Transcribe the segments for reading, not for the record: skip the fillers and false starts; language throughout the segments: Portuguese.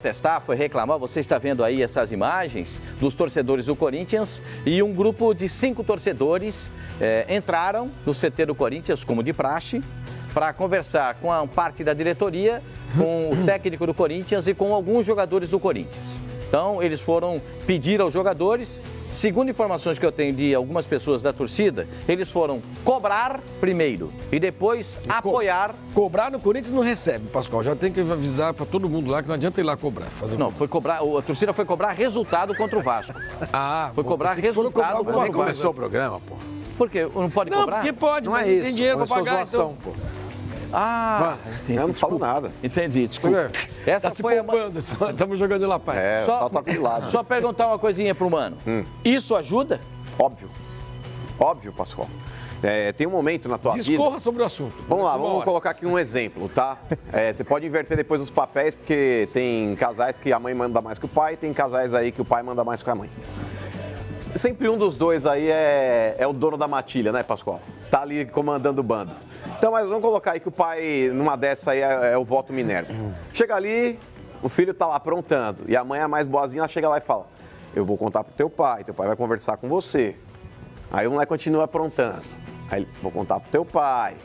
protestar, foi reclamar. Você está vendo aí essas imagens dos torcedores do Corinthians e um grupo de 5 torcedores entraram no CT do Corinthians, como de praxe, para conversar com a parte da diretoria, com o técnico do Corinthians e com alguns jogadores do Corinthians. Então, eles foram pedir aos jogadores, segundo informações que eu tenho de algumas pessoas da torcida, eles foram cobrar primeiro e depois apoiar. Cobrar no Corinthians não recebe, Pascoal. Já tem que avisar para todo mundo lá que não adianta ir lá cobrar. Não, foi cobrar, a torcida foi cobrar resultado contra o Vasco. Foi cobrar resultado contra o Vasco. Começou o programa, pô. Por quê? Não pode cobrar? Porque pode, não é isso. Tem dinheiro para pagar, zoação, então. pô. Entendi, eu não falo nada. Entendi, desculpa. Essa foi estamos jogando lá, pai. Só tá de lado. Só perguntar uma coisinha pro Mano. Isso ajuda? Óbvio. Óbvio, Pascoal. Tem um momento na tua vida... Discorra sobre o assunto. Vamos lá, vamos colocar aqui um exemplo, tá? Você pode inverter depois os papéis, porque tem casais que a mãe manda mais que o pai, tem casais aí que o pai manda mais que a mãe. Sempre um dos dois aí é o dono da matilha, né, Pascoal? Tá ali comandando o bando. Então, mas vamos colocar aí que o pai, numa dessa aí, é o voto Minerva. Chega ali, o filho tá lá aprontando, e a mãe é mais boazinha, ela chega lá e fala, eu vou contar pro teu pai vai conversar com você. Aí o moleque continua aprontando. Aí, vou contar pro teu pai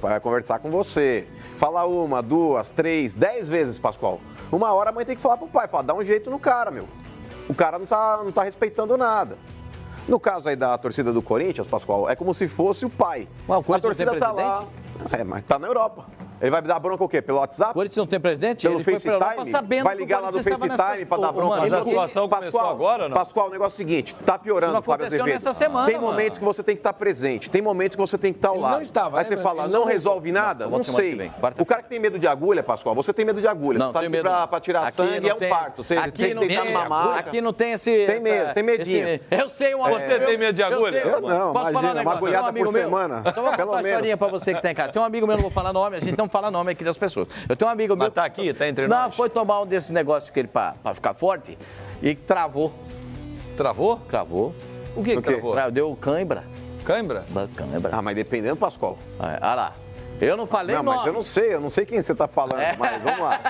vai conversar com você. Fala 1, 2, 3, 10 vezes, Pascoal. Uma hora a mãe tem que falar pro pai, dá um jeito no cara, meu. O cara não tá respeitando nada. No caso aí da torcida do Corinthians, Pascoal, é como se fosse o pai. Ué, o Corinthians a torcida não tem tá presidente? lá, mas tá na Europa. Ele vai dar bronca o quê? Pelo WhatsApp? O Corinthians não tem presidente? Pelo Ele foi pra Europa FaceTime? sabendo Vai que o ligar lá no Corinthians estava FaceTime pra dar bronca? Mas a situação começou agora ou não? Pascoal, o negócio é o seguinte, tá piorando, Fábio aconteceu Azevedo. nessa semana, Tem momentos que você tem que estar presente, tem momentos que você tem que estar ao lado. não estava, Aí né, você mano? fala, Ele não não resolve nada? Não sei. O cara que tem medo de agulha, Pascoal, você tem medo de agulha. Não, Você sabe tem que medo. pra tirar sangue é um parto. Você tem que deitar numa maca. Aqui não tem esse... Tem medo, tem medinho. Eu sei uma... Você tem medo de agulha? Eu não, Posso falar um imagina, uma negócio? agulhada Tem um amigo por meu- semana, Só vou contar pelo uma menos. historinha pra você que tá em casa. Tem um amigo meu, não vou falar nome, a gente não fala nome aqui das pessoas. Eu tenho um amigo meu... Mas tá aqui, tá entre Não, nós. foi tomar um desses negócios que ele pra ficar forte e travou. Travou? Travou. O que O quê? travou? Deu cãibra. Cãibra? Cãibra. Ah, mas dependendo, Pascoal. Olha lá. Eu não falei Não, nome. mas eu não sei quem você está falando, mas vamos lá.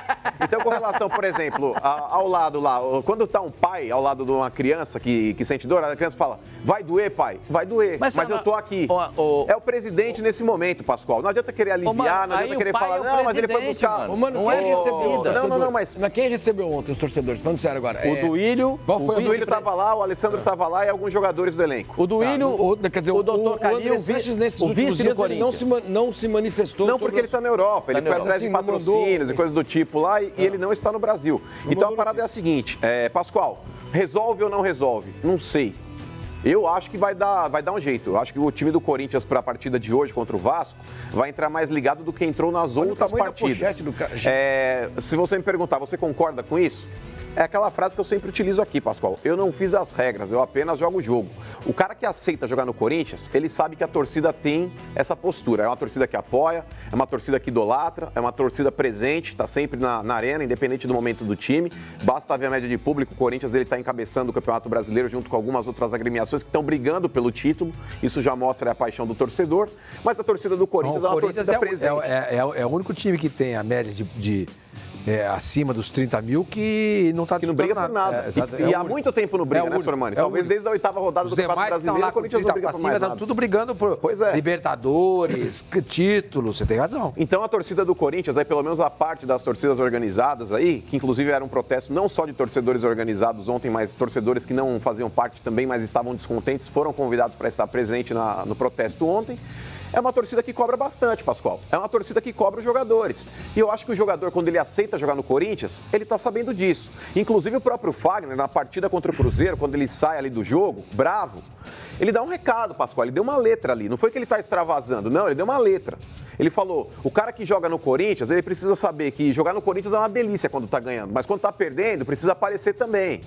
Então, com relação, por exemplo, ao lado lá, quando está um pai ao lado de uma criança que sente dor, a criança fala, vai doer, pai? Vai doer, mas eu tô aqui. É o presidente nesse momento, Pascoal. Não adianta querer aliviar, não adianta querer falar, não, mas ele foi buscar. Não é recebida. Não, mas... Quem recebeu ontem os torcedores? Falando sério agora. O Duílio... Qual foi O Duílio estava lá, o Alessandro estava lá e alguns jogadores do elenco. O Duílio, Quer dizer, o doutor Calil, André Sanches, nesses o últimos vice dias, do ele Corinthians. não se manifestou. Não, porque ele está na Europa, ele Tá na foi Europa. atrás de Assim, não patrocínios mandou- e coisas do tipo lá e ele não está no Brasil. Então a parada é a seguinte, Pascoal, resolve ou não resolve? Não sei. Eu acho que vai dar um jeito. Eu acho que o time do Corinthians para a partida de hoje contra o Vasco vai entrar mais ligado do que entrou nas Olha o outras tamanho da partidas. pochete do cara. Se você me perguntar, você concorda com isso? É aquela frase que eu sempre utilizo aqui, Pascoal. Eu não fiz as regras, eu apenas jogo o jogo. O cara que aceita jogar no Corinthians, ele sabe que a torcida tem essa postura. É uma torcida que apoia, é uma torcida que idolatra, é uma torcida presente, está sempre na arena, independente do momento do time. Basta ver a média de público, o Corinthians está encabeçando o Campeonato Brasileiro junto com algumas outras agremiações que estão brigando pelo título. Isso já mostra a paixão do torcedor. Mas a torcida do Corinthians é uma torcida presente. É o único time que tem a média acima dos 30 mil que não está Que não briga por nada. E há muito tempo não briga, né, Sormani? Talvez desde a 8ª rodada do Campeonato Brasileiro, o Corinthians não briga por mais nada. Tudo brigando por Pois é. Libertadores, títulos, você tem razão. Então a torcida do Corinthians, aí pelo menos a parte das torcidas organizadas aí, que inclusive era um protesto não só de torcedores organizados ontem, mas torcedores que não faziam parte também, mas estavam descontentes, foram convidados para estar presente no protesto ontem. É uma torcida que cobra bastante, Pascoal. É uma torcida que cobra os jogadores. E eu acho que o jogador, quando ele aceita jogar no Corinthians, ele está sabendo disso. Inclusive o próprio Fagner, na partida contra o Cruzeiro, quando ele sai ali do jogo, bravo, ele dá um recado, Pascoal. Ele deu uma letra ali. Não foi que ele está extravasando, não, ele deu uma letra. Ele falou, o cara que joga no Corinthians, ele precisa saber que jogar no Corinthians é uma delícia quando está ganhando. Mas quando está perdendo, precisa aparecer também.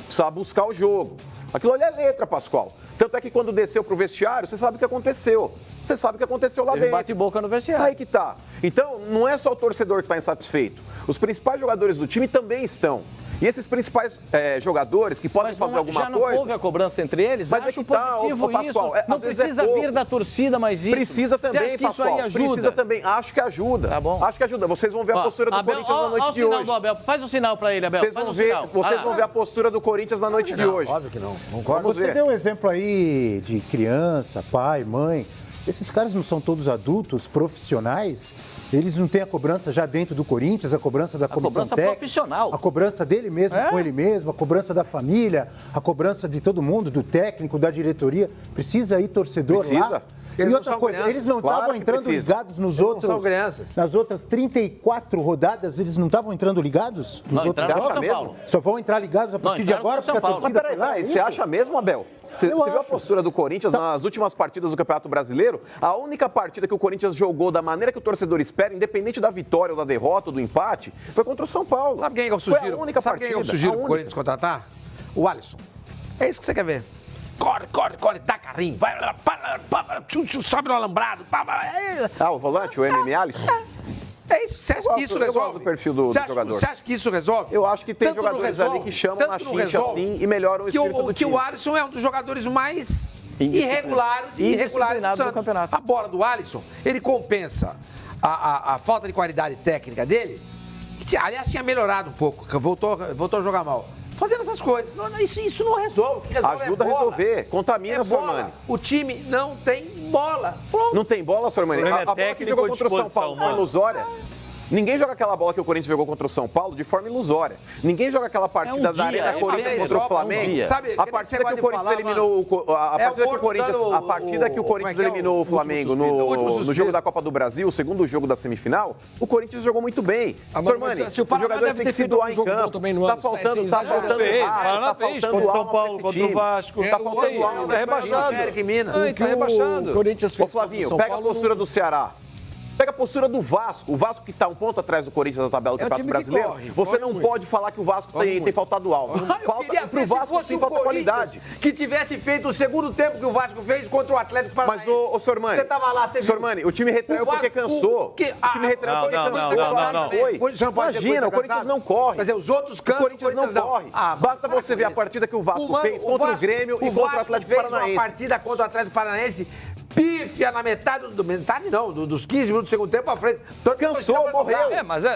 Precisa buscar o jogo. Aquilo ali é letra, Pascoal. Tanto é que quando desceu pro vestiário, você sabe o que aconteceu. Você sabe o que aconteceu lá dentro. Bate boca no vestiário. Aí que tá. Então, não é só o torcedor que está insatisfeito. Os principais jogadores do time também estão. E esses principais jogadores que podem fazer alguma já não coisa... houve a cobrança entre eles? Mas acho é que tá, positivo Pascoal, isso. Não precisa vir da torcida mais isso. Precisa também, Você acha que Pascoal. isso aí ajuda? Precisa também. Acho que ajuda. Tá bom. Acho que ajuda. Vocês vão ver a postura do Corinthians na noite de hoje. O sinal do Abel. Faz um sinal pra ele, Abel. Vocês Faz vão ver a postura do Corinthians na noite de hoje. Óbvio que não. Concordo. Vamos Você ver. deu um exemplo aí de criança, pai, mãe. Esses caras não são todos adultos, profissionais? Eles não têm a cobrança já dentro do Corinthians, a cobrança da comissão cobrança técnica, profissional. a cobrança dele mesmo com ele mesmo, a cobrança da família, a cobrança de todo mundo, do técnico, da diretoria. Precisa ir torcedor Precisa. lá. Eles E não outra são coisa, crianças. eles não Claro estavam que entrando precisa. ligados nos Eles não outros. são crianças. Nas outras 34 rodadas, eles não estavam entrando ligados? Nos Não, outros entraram jogos? no São mesmo? Paulo. Só vão entrar ligados a partir de entraram agora, no São porque a Paulo. torcida Mas foi lá. é você isso? acha mesmo, Abel? Você viu a postura do Corinthians nas últimas partidas do Campeonato Brasileiro? A única partida que o Corinthians jogou da maneira que o torcedor espera, independente da vitória ou da derrota ou do empate, foi contra o São Paulo. Sabe quem é que eu Foi sugiro? a única Sabe quem é que eu partida, sugiro a pro única. Corinthians contratar? O Alisson. É isso que você quer ver. Corre, corre, corre, dá carrinho, vai, sobe no alambrado. O volante, o MM Alisson? É isso, você acha que isso Eu gosto resolve? do perfil do Você acha- jogador. Você acha que isso resolve? Eu acho que tem Tanto não jogadores resolve, ali que chamam tanto na não chincha resolve, assim e melhoram o espírito do que time. o Alisson é um dos jogadores mais Indisciplinado irregulares do do Santos. campeonato. A bola do Alisson, ele compensa a falta de qualidade técnica dele, que, aliás, tinha melhorado um pouco, que voltou a jogar mal. Fazendo essas coisas. Isso não resolve. O que resolve Ajuda é a bola. resolver. Contamina, É bola. Sormani. O time não tem bola. Pronto. Não tem bola, Sormani? O problema é A bola que técnico jogou ou contra o São disposição, Paulo foi mano. ilusória. Ninguém joga aquela bola que o Corinthians jogou contra o São Paulo de forma ilusória. Ninguém joga aquela partida É um da dia, Arena é um Corinthians dia, contra o é um Flamengo. dia. Sabe, A partida que o Corinthians eliminou a partida que o Corinthians eliminou o Flamengo no jogo da Copa do Brasil, o segundo jogo da semifinal, o Corinthians jogou muito bem. Agora, Sormani, mas se o os Paraná jogadores deve têm que ter se feito doar um em jogo bom campo. também no Tá ano, faltando sem exagero. Fez, raça, Paraná tá fez faltando contra o São alma Paulo, pra esse contra o time. Vasco. Tá faltando alma, Tá rebaixado. América e Minas. Ai, tá rebaixado. O Corinthians fez Flavinho, contra o São pega a Paulo, postura do Ceará. Pega a postura do Vasco. O Vasco que está um ponto atrás do Corinthians na tabela do É um Campeonato time que Brasileiro. corre, Você corre não muito. pode falar que o Vasco tem faltado alma. Eu queria Pro ver se Vasco fosse sim o falta Corinthians qualidade. que tivesse feito o segundo tempo que o Vasco fez contra o Atlético Paranaense. Mas, ô Sormani, Você tava lá, você viu. Sormani, o time retraiu O porque Vasco- cansou. o que- O time retraiu porque não, cansou. não. Foi. Você não pode dizer Imagina, o que Corinthians cansado. não corre. Quer dizer, os outros O cansam, Corinthians não corre. Basta para você com ver a isso. partida que o Vasco Mano, fez contra o Grêmio e contra o Vasco Atlético fez Paranaense. uma partida contra o Atlético Paranaense pífia na metade, dos 15 minutos do segundo tempo pra frente. Cansou, morreu.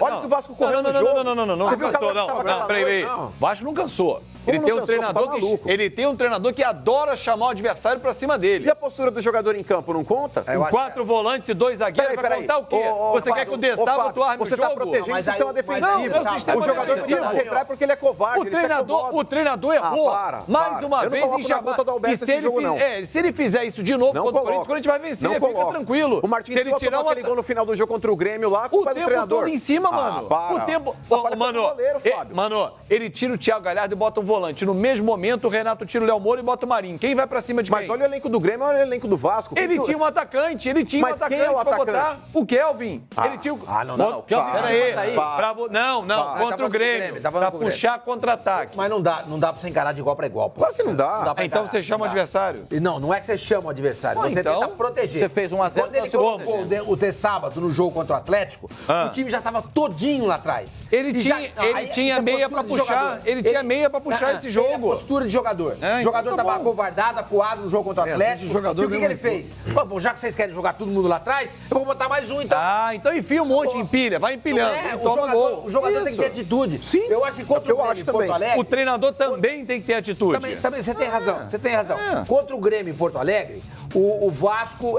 Olha o que o Vasco correu no jogo. Não Você viu o cansou, cara que tava não. Peraí. Não. O Vasco não cansou. Como Ele não tem um cansou? Você treinador tá maluco. ele tem um treinador que adora chamar o adversário pra cima dele. E a postura do jogador em campo não conta? Eu acho 4 volantes e 2 zagueiros, vai contar o quê? Você quer que o De Sábado arme o Você jogo? tá protegendo o mas sistema aí- defensivo. mas aí- Não, o sistema O jogador defensivo. se retrai porque ele é covarde. ele se acomoda. O treinador errou para. mais uma Eu não vez em coloco na chamar. conta do Alberto E se esse ele jogo, não. se ele fizer isso de novo Não contra o coloco. Corinthians, o Corinthians vai vencer, Não fica coloco. tranquilo. O Martins Se ele Silva tirar tomou uma aquele gol no final do jogo contra o Grêmio lá, o culpa do tempo treinador. todo em cima, mano. Para. O tempo. Tá falando Mano, do goleiro, Fábio. mano, ele tira o Thiago Galhardo e bota um volante. No mesmo momento, o Renato tira o Léo Moura e bota o Marinho. Quem vai pra cima de Mas quem? olha o elenco do Grêmio, olha o elenco do Vasco. Ele tinha um atacante, ele tinha Mas um quem atacante é o pra atacante? botar o Kelvin. Ele tinha o... Não. O Kelvin Para. vai sair. Não, Tá contra falando o Grêmio. tá falando Pra com o Grêmio. puxar contra-ataque. Mas não dá pra você encarar de igual pra igual, pô. Claro que não dá. pra Então encarar, você chama o não dá. adversário. Não é que você chama o adversário, você então, tenta proteger. você fez 1 a 0, Quando ele você colocou protegeu. o de sábado no jogo contra o Atlético, o time já estava todinho lá atrás. Ele E tinha- ele aí, tinha essa meia postura pra de puxar, jogador. ele tinha meia pra puxar esse jogo. Ele é postura de jogador. É, O jogador então tá estava bom. acovardado, acuado no jogo contra o às Atlético. vezes o jogador E o que mesmo ele fez? Pô, já que vocês querem jogar todo mundo lá atrás, eu vou botar mais um então. Ah, então enfia um monte, empilha, vai empilhando. É, e o toma jogador, gol. o jogador tem que Isso. ter atitude. Sim. Eu acho que contra Eu o Grêmio acho em Porto também. Alegre... O treinador também tem que ter atitude. Também você tem razão, você tem razão. Contra o Grêmio em Porto Alegre, o Vasco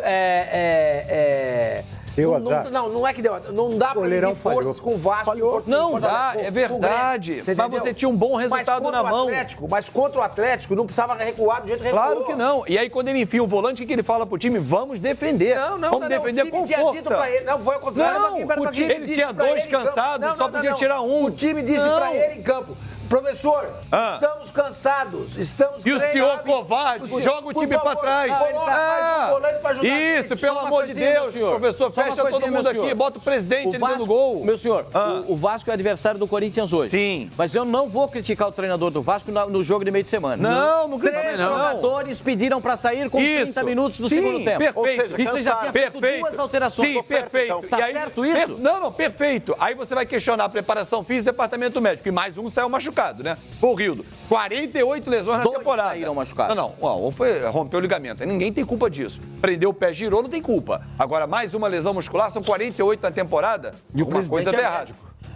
Deu azar. não é que deu. Não dá pra Goleirão medir forças falhou. com o Vasco. em Porto Não Porto dá, Alegre, é com o verdade. Grêmio, Mas entendeu? você tinha um bom resultado contra na mão. Mas contra o Atlético não precisava recuar do jeito que recuou. Claro que não. E aí, quando ele enfia o volante, o que ele fala pro time? Vamos defender. Vamos defender o time com tinha força. dito pra ele. Não, foi ao contrário. Não, o time disse tinha pra dois ele em campo. cansados, só podia tirar um. O time disse Não. pra ele em campo. Professor, estamos cansados, estamos E o treinados. senhor covarde joga o Por time pra favor, trás. coloca mais um volante pra ajudar a gente. Isso, pelo Só uma amor de coisinha, meu Deus, senhor. professor, Só uma fecha todo coisinha, mundo meu aqui, senhor. bota o presidente ali dentro do Vasco, gol. meu senhor, o Vasco é adversário do Corinthians hoje. Sim. Mas eu não vou criticar o treinador do Vasco no jogo de meio de semana. Não Três também não. jogadores pediram pra sair com 30 minutos do Sim, segundo tempo. Perfeito. Ou seja, Isso já tinha feito Perfeito. duas alterações. Sim, perfeito. Então. Tá certo isso? Não, perfeito. Aí você vai questionar a preparação física e departamento médico, e mais um saiu machucado. machucado, né? Foi o Rildo. 48 lesões na 2 temporada. saíram machucados. Não, ou rompeu o ligamento. Ninguém tem culpa disso. Prendeu o pé, girou, não tem culpa. Agora, mais uma lesão muscular, são 48 na temporada. E o Alguma coisa presidente tá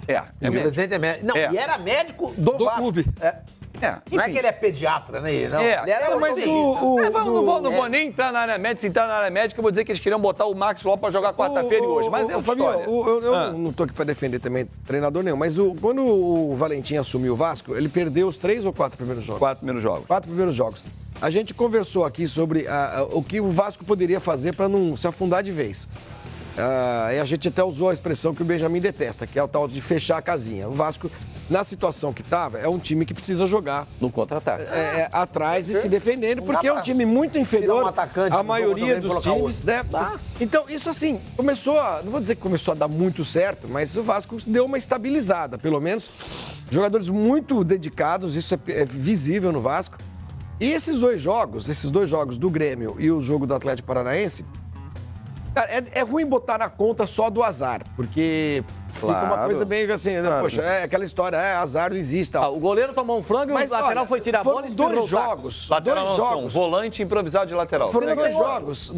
é errada. E o presidente é médico. Não, É. e era médico do Vasco. clube. Não é que ele é pediatra, né? Não, É. ele era Não, mas ortopedista. Não vou nem entrar na área médica. Se entrar na área médica, eu vou dizer que eles queriam botar o Max Lopes pra jogar quarta-feira e hoje. Mas é outra Fabinho, história. eu não tô aqui pra defender também treinador nenhum, mas quando o Valentim assumiu o Vasco, ele perdeu os 3 ou 4 primeiros jogos? 4 primeiros jogos. 4 primeiros jogos. A gente conversou aqui sobre o que o Vasco poderia fazer para não se afundar de vez. E a gente até usou a expressão que o Benjamin detesta, que é o tal de fechar a casinha. O Vasco, na situação que estava, é um time que precisa jogar No contra-ataque. atrás e se defendendo, porque é um time muito tirar inferior um atacante à do maioria jogo, dos colocar times, outro. né? Então, isso assim, começou a, não vou dizer que começou a dar muito certo, mas o Vasco deu uma estabilizada, pelo menos. Jogadores muito dedicados, isso é visível no Vasco. E esses dois jogos do Grêmio e o jogo do Atlético Paranaense, cara, é ruim botar na conta só do azar, porque fica uma Claro. coisa bem assim, né? Poxa, é aquela história, azar não existe, tal. O goleiro tomou um frango e o lateral olha, foi tirar a bola e foram dois espirrou o taco. jogos, Lateral dois não, jogos. volante improvisado de lateral. Foram Segue. dois jogos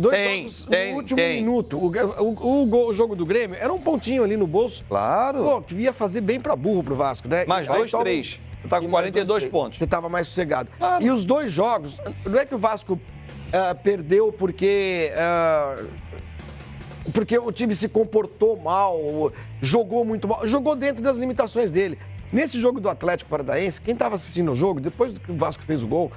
Tem, no último tem. minuto. O jogo do Grêmio era um pontinho ali no bolso. Claro. Pô, que ia fazer bem pra burro pro Vasco, né? Mais Aí 2, toma- 3. Você tá com E mais 42 2, pontos. Você tava mais sossegado. Claro. E os dois jogos, não é que o Vasco perdeu porque o time se comportou mal, jogou muito mal, jogou dentro das limitações dele. Nesse jogo do Atlético Paranaense, quem estava assistindo o jogo, depois que o Vasco fez o gol,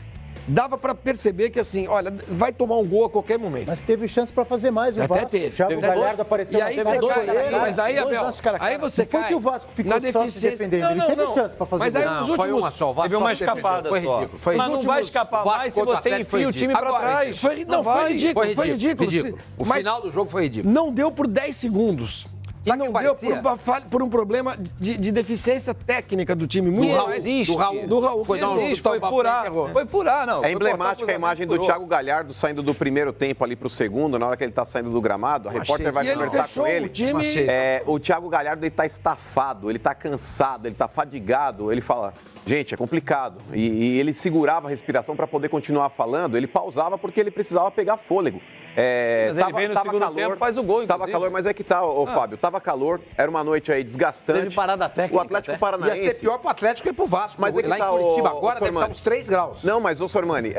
dava para perceber que assim, olha, vai tomar um gol a qualquer momento. Mas teve chance para fazer mais o Até Vasco. teve. Thiago Teve Galhardo dois. apareceu E aí na você tela cai, goleiro. mas aí, dois Abel, lances cara a cara. aí você Não foi cai que o Vasco ficou na só se deficiência. defendendo, ele teve chance para fazer Mas aí gol. nos Não, foi últimos... uma só. O Vasco Teve uma só se defendeu. escapada Foi só. ridículo. Foi Mas não ridículo. vai escapar Vasco mais se contra o você Atlético foi enfia o time ridículo. pra Agora, trás. Não, foi ridículo. O Mas final do jogo foi ridículo. não deu por 10 segundos. Sabe e o não que deu parecia? por um problema de deficiência técnica do time. Muito Não mais. existe. Do Raul. Foi dar um Existe, chutão foi pra furar. frente, errou. Foi furar, não. É Foi emblemática cortar a imagem do furou. Thiago Galhardo saindo do primeiro tempo ali pro segundo, na hora que ele tá saindo do gramado, a repórter vai E ele conversar fechou com ele. o time. Achei. O Thiago Galhardo, ele tá estafado, ele tá cansado, ele tá fadigado. Ele fala, gente, é complicado. E ele segurava a respiração para poder continuar falando. Ele pausava porque ele precisava pegar fôlego. Mas ele vem no segundo tempo, faz o gol, Tava inclusive. calor, mas é que tá, Fábio, tava calor, era uma noite aí desgastante. Teve parada técnica O Atlético até. Ia Paranaense... ser pior pro Atlético e pro Vasco. Mas é que lá tá, em Curitiba ô, agora deve Sormani. estar uns 3 graus. Não, mas, ô Sormani,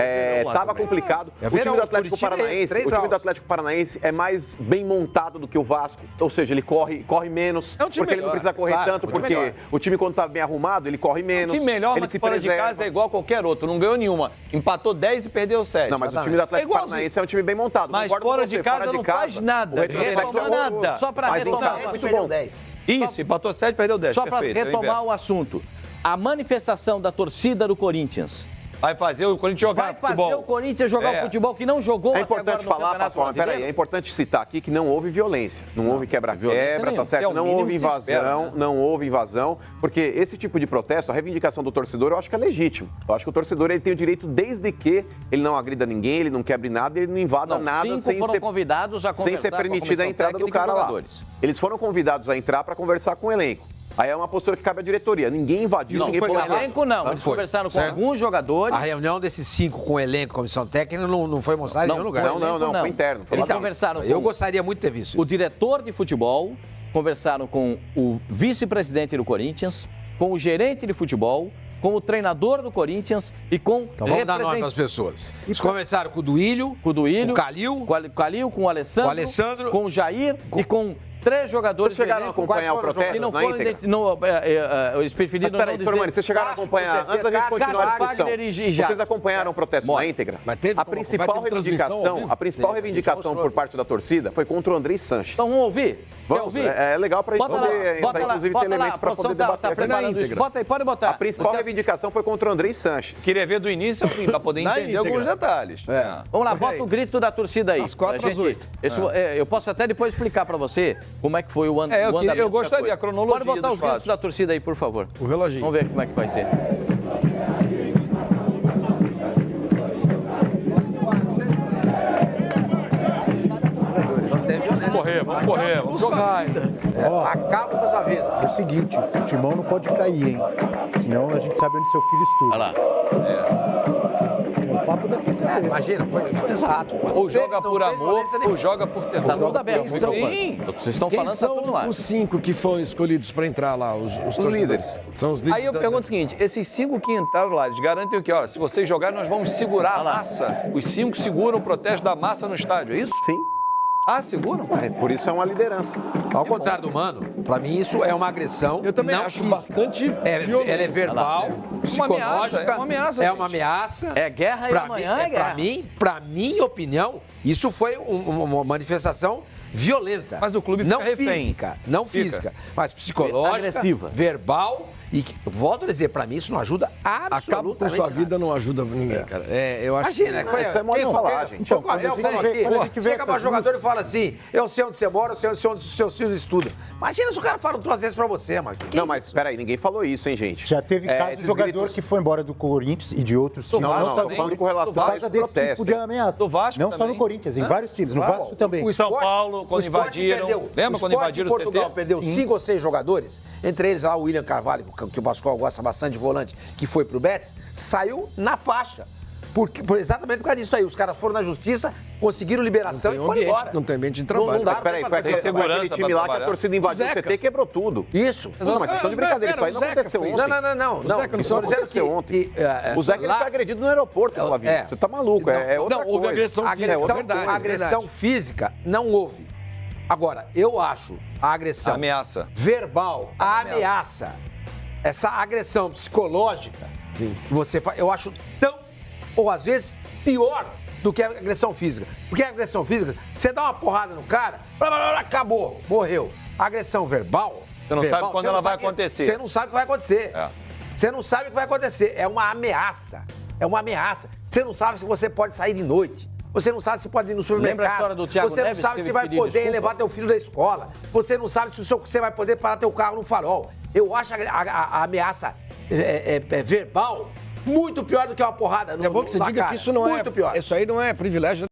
tava complicado. É O time verão, do Atlético Curitiba é Paranaense, três o time do graus. Atlético Paranaense é mais bem montado do que o Vasco. Ou seja, ele corre menos, É um time porque ele não melhor, precisa correr claro, tanto, um time porque melhor. o time quando tá bem arrumado, ele corre menos. time melhor, ele mas se fora de preserva. casa é igual a qualquer outro. Não ganhou nenhuma. Empatou 10 e perdeu 7. Não, mas o time do Atlético igualzinho. Paranaense é um time bem montado. Mas Concordo com fora você, de casa não faz nada. o retrospecto Retoma é horroroso. nada. Só para Mas em retomar, casa é muito Perdeu bom. 10. Isso, empatou 7, perdeu 10. só para Perfeito, é o retomar inverso. o assunto. A manifestação da torcida do Corinthians Vai fazer o Corinthians jogar vai fazer futebol. o Corinthians jogar o futebol que não jogou É até agora importante no falar, Campeonato Pascoal, mas peraí, Brasileiro. é importante citar aqui que não houve violência, não houve violência quebra-quebra, nenhuma. tá certo? É o Não mínimo houve que se invasão, espera, né? não houve invasão, porque esse tipo de protesto, a reivindicação do torcedor, eu acho que é legítimo. Eu acho que o torcedor ele tem o direito desde que ele não agrida ninguém, ele não quebre nada, ele não invada Não, nada 5 sem foram ser convidados a sem conversar ser com permitida a comissão entrada do técnica e cara lá. jogadores. Eles foram convidados a entrar para conversar com o elenco. Aí é uma postura que cabe à diretoria. Ninguém invadiu, Não, ninguém foi pulou com o elenco, não. Eles foi, conversaram com certo? alguns jogadores. A reunião desses 5 com o elenco, comissão técnica, não foi mostrada em Não, nenhum lugar. Não, foi interno. Foi Eles lá conversaram Eu com gostaria muito de ter visto o isso. diretor de futebol, conversaram com o vice-presidente do Corinthians, com o gerente de futebol, com o treinador do Corinthians e com Então vamos dar nome para as pessoas. Eles conversaram com o Duílio, com o Duílio, o Calil, com o Calil, com o Alessandro, Com com o Jair e com 3 jogadores Vocês chegaram a do elenco. acompanhar o Quais foram os protesto que não na foram íntegra? eles preferiram Mas peraí, não dizer. Sormani, vocês chegaram a acompanhar, antes da gente Cássio, continuar a discussão, Wagner e Jadson. vocês acompanharam o protesto na íntegra? Mas teve A como- principal vai ter transmissão ao reivindicação, vivo? a principal Teve, a gente reivindicação mostrou. por parte da torcida foi contra o Andrei Sanches. Então vamos ouvir? Quer Vamos, ouvir? é legal pra gente Bota lá, poder, bota lá, inclusive, bota ter lá, elementos a pra poder produção debater tá aqui. preparando isso. Bota aí, pode botar. A principal reivindicação foi contra o Andrei Sanches. Queria ver do início ao fim, para poder Na entender alguns íntegra. detalhes. Vamos lá, Ok. bota o grito da torcida aí. Às 4 Pra às gente- 8. Eu posso até depois explicar pra você como é que foi o eu andamento da gostaria, coisa. a cronologia Pode botar dos os gritos fatos. da torcida aí, por favor. O reloginho. Vamos ver como é que vai ser. Então teve violência. Vamos correr, vamos correr, vamos jogar. Acaba com a sua vida. É o seguinte, o timão não pode cair, hein? Senão a gente sabe onde seu filho estuda. Olha lá. É o papo daqui, certeza. Imagina, foi exato. Ou joga por amor, ou joga por Tá terror. tudo aberto. Quem são? Sim. Vocês estão Quem falando, tá tudo no ar. são os 5 que foram escolhidos para entrar lá? Os torcedores? líderes. São os líderes. Aí eu pergunto o seguinte, esses 5 que entraram lá, eles garantem o quê? Olha, se vocês jogarem, nós vamos segurar a massa. Os 5 seguram o protesto da massa no estádio, é isso? Sim. Ah, seguram? Por isso é uma liderança. Ao contrário do Mano, pra mim isso é uma agressão. Eu também não acho física. bastante Ela é verbal, psicológica. É uma ameaça, É uma ameaça. É guerra e Pra amanhã mim, é guerra. Pra minha opinião, isso foi uma manifestação violenta. Mas o clube não fica refém. física, não Fica. física, mas psicológica, Agressiva. verbal. E volto a dizer, pra mim isso não ajuda Acaba absolutamente com sua nada. vida, não ajuda ninguém, cara. Eu acho Imagina, foi, isso é modo quem de foi- falar, quem- gente. foi o que o Abel Quando falou a gente aqui. vê Chega pra essas jogador e fala assim, eu sei onde você mora, eu sei onde seus filhos estudam. Imagina se o cara fala 2 vezes pra você, mano. Que Não, isso? mas espera aí, ninguém falou isso, hein, gente? Já teve caso de esses jogador gritos- que foi embora do Corinthians e de outros times. Não, só tô do falando com Corinthians, relação por a causa esse desse protesto. tipo de ameaça. Do Vasco Não só também. no Corinthians, em vários times. No Vasco também. O São Sport- Paulo, quando o Sport invadiram. perdeu. Lembra O quando Sport invadiram o em Portugal CT? perdeu 5 ou 6 jogadores, entre eles lá o William Carvalho, que o Pascoal gosta bastante de volante, que foi pro Betis, saiu na faixa. Exatamente por causa disso aí. Os caras foram na justiça, conseguiram liberação Não tem e foram ambiente, embora. não tem ambiente de trabalho. Não dá Mas espera aí, pra foi fazer. aquele, segurança aquele time pra lá que a trabalhar. torcida invadiu o Zeca. CT e quebrou tudo. Isso. Não, mas vocês estão de brincadeira, isso aí não o Zeca aconteceu fez ontem. Não. Isso não aconteceu ontem. O Zeca ele foi agredido no aeroporto, Flavinho. É. Você tá maluco, é outra Não, coisa. houve agressão física, Agressão, é verdade. agressão física não houve. Agora, eu acho a agressão Ameaça. verbal, a ameaça, essa agressão psicológica, Sim. eu acho tão, ou às vezes, pior do que a agressão física. Porque a agressão física, você dá uma porrada no cara, blá, blá, blá, acabou, morreu. A agressão verbal... Você não sabe quando você ela não vai sabe- acontecer. Você não sabe o que vai acontecer. É. Você não sabe o que vai acontecer. É uma ameaça. É uma ameaça. Você não sabe se você pode sair de noite. Você não sabe se pode ir no supermercado. Lembra a história do Thiago Você Neves, não sabe que se teve vai que pedir poder desculpa? levar teu filho da escola. Você não sabe se você vai poder parar teu carro no farol. Eu acho a ameaça verbal muito pior do que uma porrada no É bom que você na diga cara. que isso não muito pior. Isso aí não é privilégio